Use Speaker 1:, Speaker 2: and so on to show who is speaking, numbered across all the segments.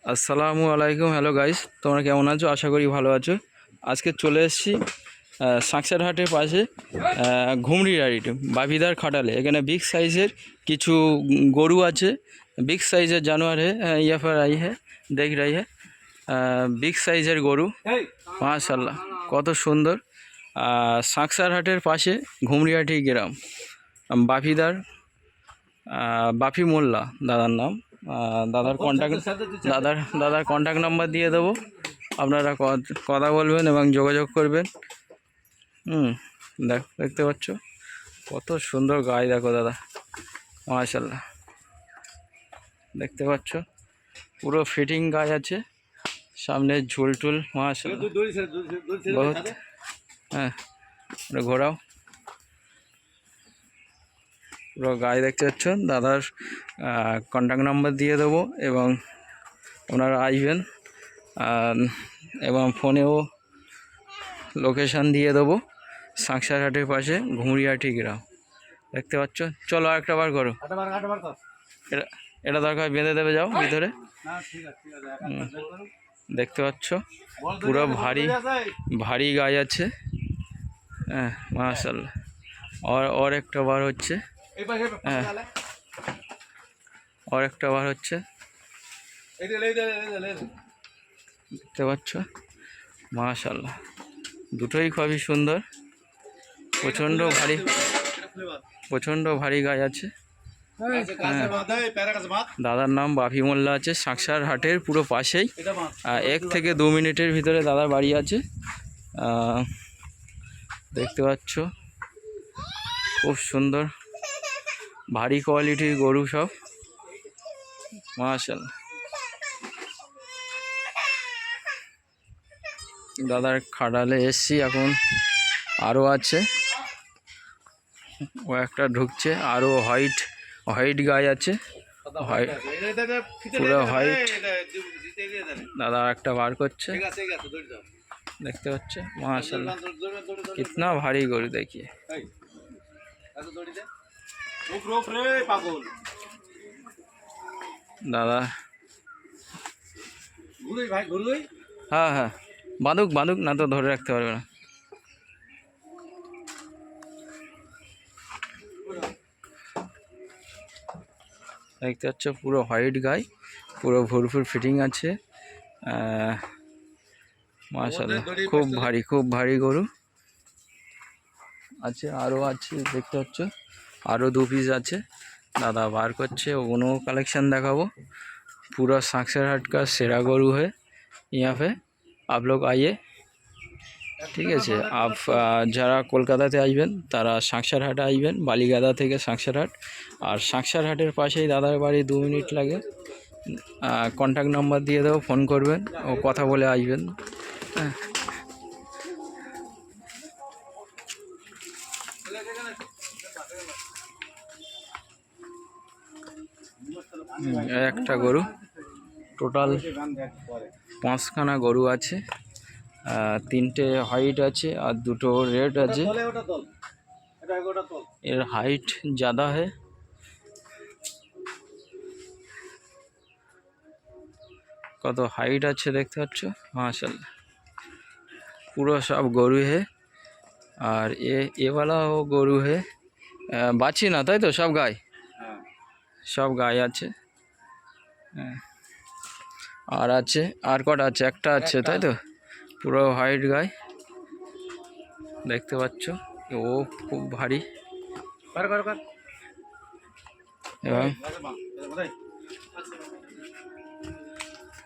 Speaker 1: আসসালামু আলাইকুম। Hello guys, তোমরা কেমন আছো? আশা করি ভালো আছো। আজকে চলে এসেছি সাঁকসার হাটের পাশে ঘুমরি রাইড বাভিদার খাটালে। এখানে বিগ সাইজের কিছু গরু আছে। বিগ সাইজের জানোয়ার ইয়া पर आई है, দেখ रही है। বিগ সাইজের গরু, মাশাআল্লাহ কত সুন্দর। সাঁকসার হাটের পাশে ঘুমরিয়াটি গ্রাম। বাভিদার বাপি মোল্লা দাদার নাম। দাদার কন্ট্যাক্ট নাম্বার দিয়ে দেবো। আপনারা কথা বলবেন এবং যোগাযোগ করবেন। দেখতে পাচ্ছ কত সুন্দর গায়ে, দেখো দাদা, মাশাআল্লাহ। দেখতে পাচ্ছ পুরো ফিটিং গায়ে আছে, সামনে ঝুল টুল, মাশাআল্লাহ বহুত। হ্যাঁ, ঘোরাও পুরো গায়ে। দেখতে পাচ্ছ দাদার কন্ট্যাক্ট নাম্বার দিয়ে দেবো এবং ওনারা আসবেন, এবং ফোনেও লোকেশান দিয়ে দেবো। সাঁকসার হাটের পাশে ঘুমরিয়াটি গ্রাম। দেখতে পাচ্ছ, চলো আরেকটা বার করো। এটা দরকার বেঁধে দেবে, যাও ভিতরে। দেখতে পাচ্ছ পুরো ভারী গায়ে আছে। হ্যাঁ, মাশাআল্লাহ। और একটা বার হচ্ছে, হ্যাঁ, और একটা বার হচ্ছে। দেখতে পাচ্ছ, মাশাআল্লাহ, দুটোই খুবই সুন্দর। প্রচণ্ড ভারী গায়ে আছে। দাদার নাম বাপি মোল্লা আছে, সাঁকসার হাটের পুরো পাশেই। 1 থেকে 2 মিনিটের ভিতরে দাদার বাড়ি আছে। দেখতে পাচ্ছ খুব সুন্দর ভারী কোয়ালিটির গরু সব, মাশাআল্লাহ। দাদার খাটালে এসছি এখন, আরও আছে, ও একটা ঢুকছে। আরও হোয়াইট গায়ে আছে, পুরো হোয়াইট। দাদা একটা বার করছে, দেখতে পাচ্ছে, মাশাআল্লাহ কিতনা ভারী গরু দেখিয়ে। দাদা হ্যাঁ হ্যাঁ, বাঁধুক না তো ধরে রাখতে পারবে না। দেখতে পাচ্ছ পুরো হোয়াইট গায়ে, পুরো ভরপুর ফিটিং আছে, মাশাআল্লাহ। খুব ভারী গরু আছে, আরও আছে। দেখতে পাচ্ছ আরও 2 পিস আছে। दादा बार करছে, उनो कलेक्शन देखाबो। पूरा साँकसार हाट का सेरा गरु है यहाँ पे, आप लोग आइए, ठीक है। आप যারা কলকাতাতে আসবেন তারা সাঁকসার হাটে আসবেন, বালিগাদা থেকে সাঁকসার হাট। আর সাঁকসার হাটের পাশেই দাদার বাড়ি, 2 মিনিট লাগে। কন্ট্যাক্ট নাম্বার দিয়ে দেবো, ফোন করবেন ও কথা বলে আসবেন। একটা গরু, টোটাল 5খানা গরু আছে। 3টে হোয়াইট আছে और 2টো रेड আছে। এর हाइट ज़्यादा है। কত हाइट আছে দেখতে পাচ্ছ, माशाल्लाह। পুরো সব গরু है। আর ये वाला वो গরু है, বাছি না, তাই তো? সব গায়ে আছে। আর আছে, আর কটা আছে? একটা আছে, তাই তো? পুরো হোয়াইট গায়ে দেখতে পাচ্ছ। ও খুব ভারী এবং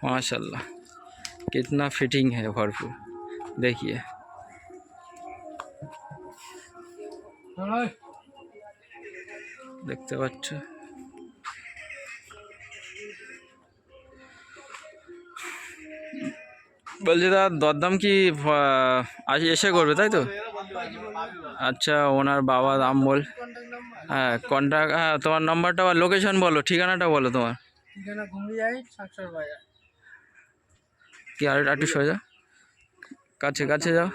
Speaker 1: माशाल्लाह कितना फिटिंग है भरपूर, देखिए। देखते पाচ্ছ বলছি দাদা, দরদাম কি আজ এসে করবে, তাই তো? আচ্ছা, ওনার বাবা দাম বল। হ্যাঁ, কন্ট্যাক্ট, হ্যাঁ, তোমার নাম্বারটা বা লোকেশন বলো, ঠিকানাটা বলো। তোমার
Speaker 2: ঠিকানা ঘুমরিয়াই সাঁকসার বাজার।
Speaker 1: কি আর একটু সরে যাও, কাছে যাও।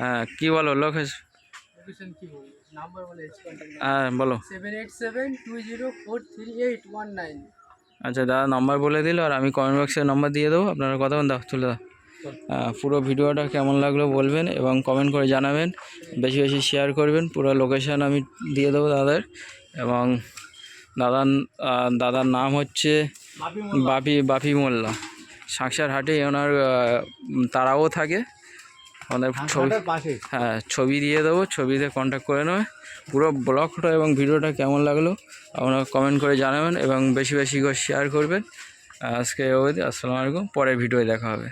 Speaker 1: হ্যাঁ, কি বলো
Speaker 2: লোকেশন কি বলবো, নাম্বার বলে,
Speaker 1: হ্যাঁ বলো।
Speaker 2: 7872043819।
Speaker 1: আচ্ছা দাদা নাম্বার বলে দিল, আর আমি কমেন্ট বক্সে নাম্বার দিয়ে দেবো, আপনারা কথা বলুন, দাও তুলে দাও। পুরো ভিডিওটা কেমন লাগলো বলবেন এবং কমেন্ট করে জানাবেন, বেশি বেশি শেয়ার করবেন। পুরো লোকেশান আমি দিয়ে দেবো দাদার। এবং দাদার নাম হচ্ছে বাপি মোল্লা। সাঁকসার হাটে ওনার তারাও থাকে, আমাদের ছবি, হ্যাঁ ছবি দিয়ে দেবো, ছবিতে কন্ট্যাক্ট করে নেবে। পুরো ব্লগটা এবং ভিডিওটা কেমন লাগলো আপনারা কমেন্ট করে জানাবেন এবং বেশি বেশি করে শেয়ার করবেন। আজকে অবধি, আসসালামু আলাইকুম, পরের ভিডিওয় দেখা হবে।